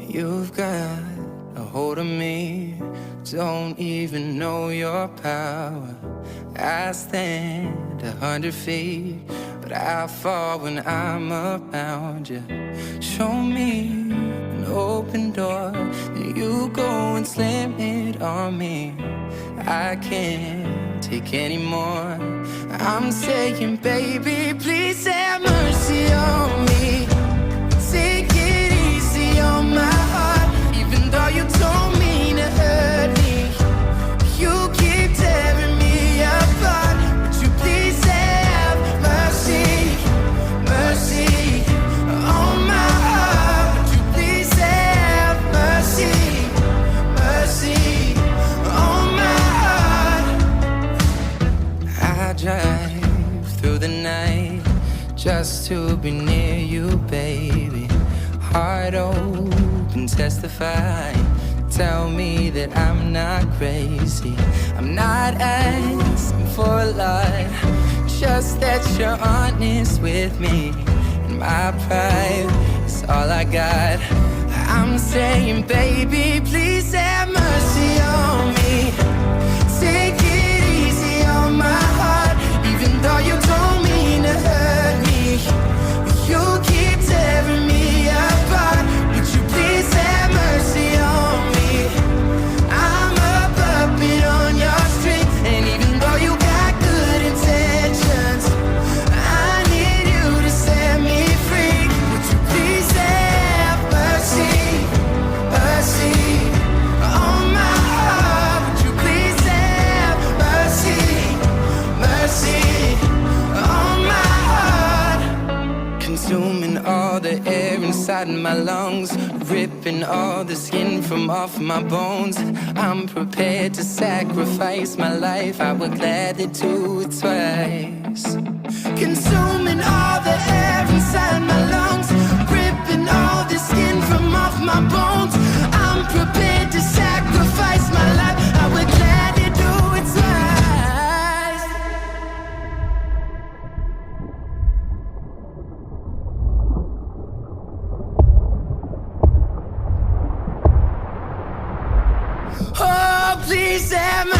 You've got a hold of me, don't even know your power. I stand 100 feet, but I fall when I'm around you. Show me an open door, then you go and slam it on me. I can't take any more. I'm saying, baby, please have mercy on me. Take it easy on my heart, even though you don't mean to hurt me. You keep tearing me apart. Would you please have mercy, mercy on my heart? Would you please have mercy, mercy on my heart? I drive through the night just to be near you, baby. Heart open, testify. Tell me that I'm not crazy. I'm not asking for a lot, just that you're honest with me. And my pride is all I got. I'm saying, baby, please have mercy on me. Take it easy on my heart, even though you don't mean to hurt me. You keep tearing me apart. Would you please have mercy on me? I'm a puppet on your string, and even though you got good intentions, I need you to set me free. Would you please have mercy, mercy on my heart? Would you please have mercy, mercy on my heart? Consuming all the air inside my lungs, ripping all the skin from off my bones. I'm prepared to sacrifice my life, I would gladly do it twice. Consuming all the air inside my lungs, ripping all the skin from off my bones. I'm prepared to sacrifice my life, I would gladly do it twice. Oh, please have mercy.